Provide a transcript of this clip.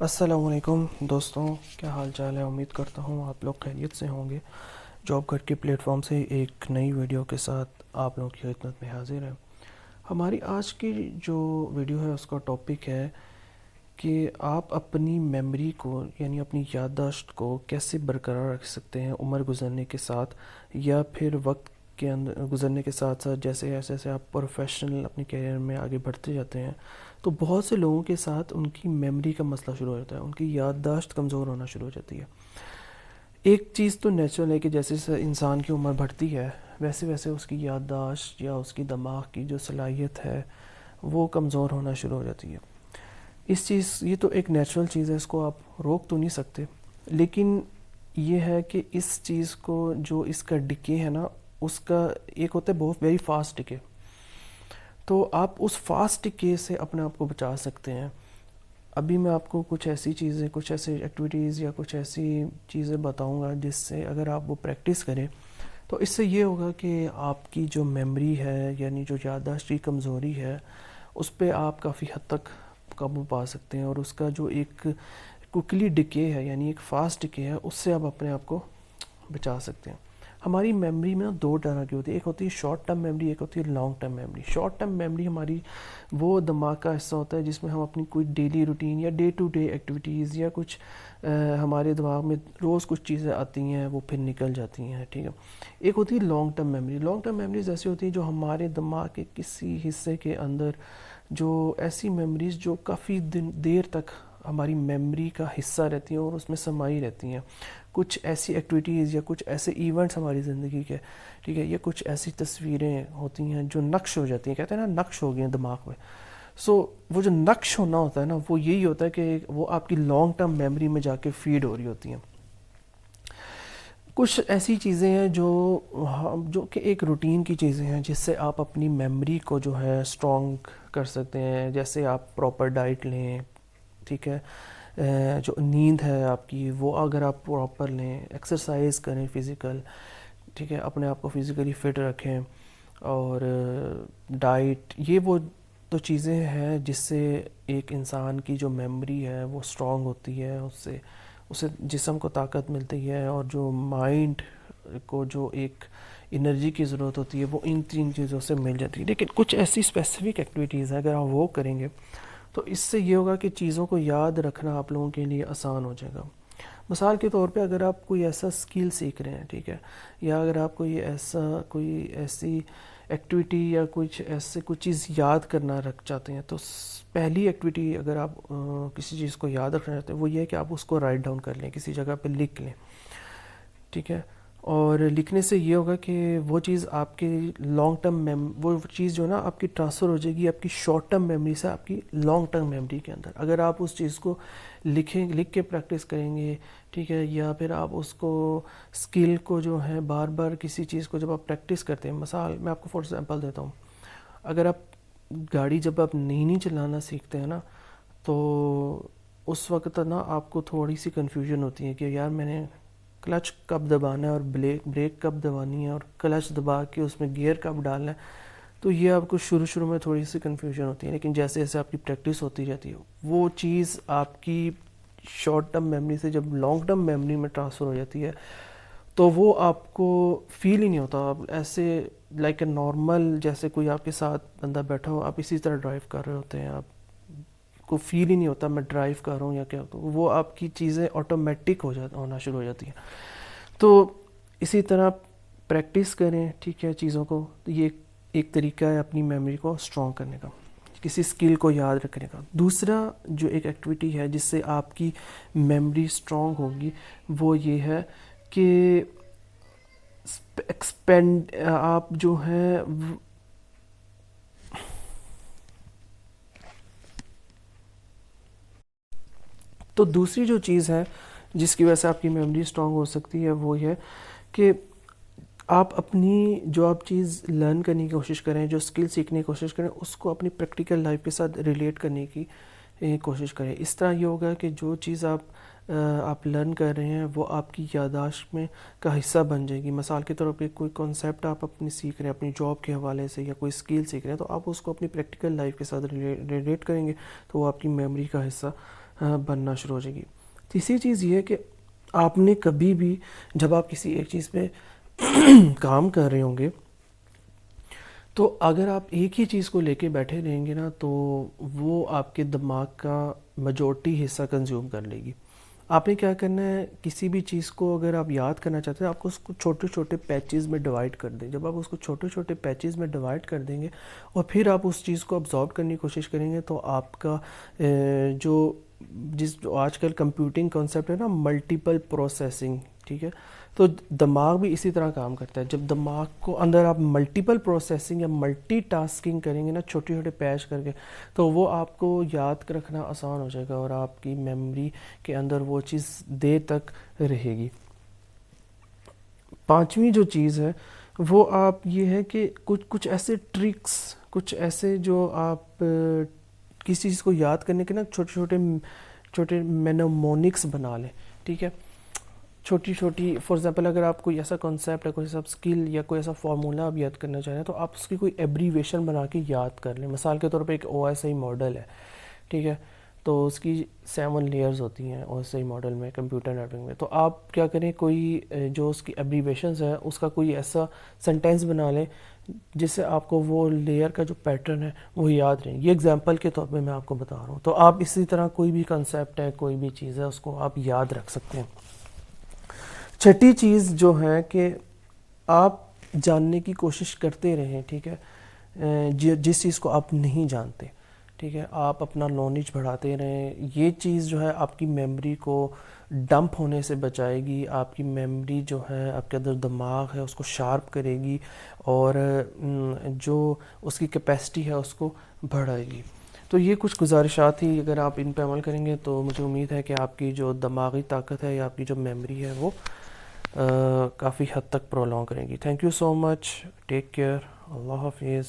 السلام علیکم دوستوں، کیا حال چال ہے؟ امید کرتا ہوں آپ لوگ خیریت سے ہوں گے۔ جاب گھر کے پلیٹ فارم سے ایک نئی ویڈیو کے ساتھ آپ لوگوں کی خدمت میں حاضر ہے۔ ہماری آج کی جو ویڈیو ہے اس کا ٹاپک ہے کہ آپ اپنی میموری کو یعنی اپنی یادداشت کو کیسے برقرار رکھ سکتے ہیں عمر گزرنے کے ساتھ، یا پھر وقت کے اندر گزرنے کے ساتھ ساتھ جیسے جیسے آپ پروفیشنل اپنے کیریئر میں آگے بڑھتے جاتے ہیں تو بہت سے لوگوں کے ساتھ ان کی میموری کا مسئلہ شروع ہو جاتا ہے، ان کی یادداشت کمزور ہونا شروع ہو جاتی ہے۔ ایک چیز تو نیچرل ہے کہ جیسے جیسے انسان کی عمر بڑھتی ہے ویسے ویسے اس کی یادداشت یا اس کی دماغ کی جو صلاحیت ہے وہ کمزور ہونا شروع ہو جاتی ہے۔ یہ تو ایک نیچرل چیز ہے، اس کو آپ روک تو نہیں سکتے، لیکن یہ ہے کہ اس چیز کو جو اس کا ڈکے ہے نا، اس کا ایک ہوتا ہے بہت ویری فاسٹ ڈکے، تو آپ اس فاسٹ ڈکے سے اپنے آپ کو بچا سکتے ہیں۔ ابھی میں آپ کو کچھ ایسی چیزیں، کچھ ایسے ایکٹیویٹیز یا کچھ ایسی چیزیں بتاؤں گا جس سے اگر آپ وہ پریکٹس کریں تو اس سے یہ ہوگا کہ آپ کی جو میموری ہے یعنی جو یادداشت کی کمزوری ہے اس پہ آپ کافی حد تک قابو پا سکتے ہیں، اور اس کا جو ایک کوکلی ڈکے ہے یعنی ایک فاسٹ ڈکے ہے اس سے آپ اپنے آپ کو بچا سکتے ہیں۔ ہماری میموری میں دو طرح کی ہوتی ہے، ایک ہوتی ہے شارٹ ٹرم میموری، ایک ہوتی ہے long term memory. Short term memory ہماری وہ دماغ کا حصہ ہوتا ہے جس میں ہم اپنی کوئی ڈیلی روٹین یا ڈے ٹو ڈے ایکٹیویٹیز یا کچھ ہمارے دماغ میں روز کچھ چیزیں آتی ہیں وہ پھر نکل جاتی ہیں، ٹھیک ہے۔ ایک ہوتی ہے long term memory. Long term memories ایسی ہوتی ہیں جو ہمارے دماغ کے کسی حصے کے اندر، جو ایسی میموریز جو کافی دیر تک ہماری میموری کا حصہ رہتی ہیں اور اس میں سمائی رہتی ہیں۔ کچھ ایسی ایکٹیویٹیز یا کچھ ایسے ایونٹس ہماری زندگی کے، ٹھیک ہے، یا کچھ ایسی تصویریں ہوتی ہیں جو نقش ہو جاتی ہیں، کہتے ہیں نا نقش ہو گئی ہیں دماغ میں۔ وہ جو نقش ہونا ہوتا ہے نا وہ یہی ہوتا ہے کہ وہ آپ کی لانگ ٹرم میموری میں جا کے فیڈ ہو رہی ہوتی ہیں۔ کچھ ایسی چیزیں ہیں جو کہ ایک روٹین کی چیزیں ہیں جس سے آپ اپنی میموری کو جو ہے اسٹرانگ کر سکتے ہیں، جیسے آپ پراپر ڈائٹ لیں، ٹھیک ہے، جو نیند ہے آپ کی وہ اگر آپ پراپر لیں، ایکسرسائز کریں فزیکل، ٹھیک ہے، اپنے آپ کو فزیکلی فٹ رکھیں، اور ڈائٹ، یہ وہ تو چیزیں ہیں جس سے ایک انسان کی جو میموری ہے وہ اسٹرانگ ہوتی ہے، اسے جسم کو طاقت ملتی ہے، اور جو مائنڈ کو جو ایک انرجی کی ضرورت ہوتی ہے وہ ان تین چیزوں سے مل جاتی ہے۔ لیکن کچھ ایسی اسپیسیفک ایکٹیویٹیز ہیں اگر آپ وہ کریں گے تو اس سے یہ ہوگا کہ چیزوں کو یاد رکھنا آپ لوگوں کے لیے آسان ہو جائے گا۔ مثال کے طور پہ اگر آپ کوئی ایسا اسکل سیکھ رہے ہیں، ٹھیک ہے، یا اگر آپ کوئی ایسی ایکٹیویٹی یا کوئی چیز یاد کرنا چاہتے ہیں تو پہلی ایکٹیویٹی اگر آپ کسی چیز کو یاد رکھنا چاہتے ہیں وہ یہ ہے کہ آپ اس کو رائٹ ڈاؤن کر لیں، کسی جگہ پہ لکھ لیں، ٹھیک ہے۔ اور لکھنے سے یہ ہوگا کہ وہ چیز آپ کی لانگ ٹرم وہ چیز جو ہے نا آپ کی ٹرانسفر ہو جائے گی آپ کی شارٹ ٹرم میموری سے آپ کی لانگ ٹرم میموری کے اندر۔ اگر آپ اس چیز کو لکھ کے پریکٹس کریں گے، ٹھیک ہے، یا پھر آپ اس کو اسکل کو جو ہے بار بار کسی چیز کو جب آپ پریکٹس کرتے ہیں، مثال میں آپ کو فار ایگزامپل دیتا ہوں، اگر آپ گاڑی جب آپ نئی چلانا سیکھتے ہیں نا تو اس وقت نا آپ کو تھوڑی سی کنفیوژن ہوتی ہے کہ یار میں نے کلچ کب دبانا ہے اور بریک کب دبانی ہے، اور کلچ دبا کے اس میں گیئر کب ڈالنا ہے، تو یہ آپ کو شروع میں تھوڑی سی کنفیوژن ہوتی ہے، لیکن جیسے جیسے آپ کی پریکٹس ہوتی رہتی ہے وہ چیز آپ کی شارٹ ٹرم میموری سے جب لانگ ٹرم میموری میں ٹرانسفر ہو جاتی ہے تو وہ آپ کو فیل ہی نہیں ہوتا، آپ ایسے لائک اے نارمل، جیسے کوئی آپ کے ساتھ بندہ بیٹھا ہو، آپ اسی طرح ڈرائیو کر رہے ہوتے ہیں، آپ کو فیل ہی نہیں ہوتا میں ڈرائیو کر رہا ہوں یا کیا، وہ آپ کی چیزیں آٹومیٹک ہونا شروع ہو جاتی ہیں۔ تو اسی طرح پریکٹس کریں، ٹھیک ہے، چیزوں کو، تو یہ ایک طریقہ ہے اپنی میموری کو اسٹرانگ کرنے کا، کسی اسکل کو یاد رکھنے کا۔ دوسرا جو ایک ایکٹیویٹی ہے جس سے آپ کی میموری اسٹرانگ ہوگی وہ یہ ہے کہ ایکسپینڈ آپ جو ہیں تو دوسری جو چیز ہے جس کی وجہ سے آپ کی میموری اسٹرانگ ہو سکتی ہے وہ یہ ہے کہ آپ اپنی جو آپ چیز لرن کرنے کی کوشش کریں، جو اسکل سیکھنے کی کوشش کریں، اس کو اپنی پریکٹیکل لائف کے ساتھ ریلیٹ کرنے کی کوشش کریں۔ اس طرح یہ ہوگا کہ جو چیز آپ لرن کر رہے ہیں وہ آپ کی یادداشت میں کا حصہ بن جائے گی۔ مثال کے طور پہ کوئی کانسیپٹ آپ اپنی سیکھ رہے ہیں اپنی جاب کے حوالے سے، یا کوئی اسکل سیکھ رہے ہیں، تو آپ اس کو اپنی پریکٹیکل لائف کے ساتھ ریلیٹ کریں گے تو وہ آپ کی میموری کا حصہ بننا شروع ہو جائے گی. تیسری چیز یہ ہے کہ آپ نے کبھی بھی جب آپ کسی ایک چیز پہ کام کر رہے ہوں گے تو اگر آپ ایک ہی چیز کو لے کے بیٹھے رہیں گے نا تو وہ آپ کے دماغ کا میجورٹی حصہ کنزیوم کر لے گی. آپ نے کیا کرنا ہے، کسی بھی چیز کو اگر آپ یاد کرنا چاہتے ہیں آپ کو اس کو چھوٹے چھوٹے پیچز میں ڈیوائڈ کر دیں. جب آپ اس کو چھوٹے چھوٹے پیچز میں ڈیوائڈ کر دیں گے اور پھر آپ اس چیز کو ابزارب کرنے کی کوشش کریں گے تو آپ کا جو آج کل کمپیوٹنگ کانسیپٹ ہے نا، ملٹیپل پروسیسنگ، ٹھیک ہے، تو دماغ بھی اسی طرح کام کرتا ہے. جب دماغ کو اندر آپ ملٹیپل پروسیسنگ یا ملٹی ٹاسکنگ کریں گے نا، چھوٹے چھوٹے پیچ کر کے، تو وہ آپ کو یاد رکھنا آسان ہو جائے گا اور آپ کی میموری کے اندر وہ چیز دیر تک رہے گی. پانچویں جو چیز ہے وہ آپ یہ ہے کہ کچھ ایسے ٹرکس، کچھ ایسے جو آپ کسی چیز کو یاد کرنے کے نا چھوٹے مینومونکس بنا لیں، ٹھیک ہے. چھوٹی فار ایگزامپل اگر آپ کوئی ایسا کانسیپٹ ہے، کوئی ایسا اسکل یا کوئی ایسا فارمولہ آپ یاد کرنا چاہ رہے ہیں تو آپ اس کی کوئی ایبریویشن بنا کے یاد کر لیں. مثال کے طور پہ ایک OSI ماڈل ہے، ٹھیک ہے، تو اس کی 7 لیئرز ہوتی ہیں OSI ماڈل میں، کمپیوٹر نیٹورک میں. تو آپ کیا کریں، کوئی جو اس کی ایبریویشنز ہیں اس کا کوئی ایسا سینٹینس بنا لیں جس سے آپ کو وہ لیئر کا جو پیٹرن ہے وہ یاد رہے. یہ ایگزامپل کے طور پہ میں آپ کو بتا رہا ہوں. تو آپ اسی طرح کوئی بھی کنسیپٹ ہے، کوئی بھی چیز ہے، اس کو آپ یاد رکھ سکتے ہیں. چھٹی چیز جو ہے کہ آپ جاننے کی کوشش کرتے رہیں، ٹھیک ہے، جس چیز کو آپ نہیں جانتے، ٹھیک ہے، آپ اپنا نالج بڑھاتے رہیں. یہ چیز جو ہے آپ کی میموری کو ڈمپ ہونے سے بچائے گی، آپ کی میموری جو ہے، آپ کے اندر دماغ ہے اس کو شارپ کرے گی اور جو اس کی کیپیسٹی ہے اس کو بڑھائے گی. تو یہ کچھ گزارشات تھی، اگر آپ ان پہ عمل کریں گے تو مجھے امید ہے کہ آپ کی جو دماغی طاقت ہے یا آپ کی جو میموری ہے وہ کافی حد تک پرولونگ کریں گی. Thank you so much, take care, اللہ حافظ.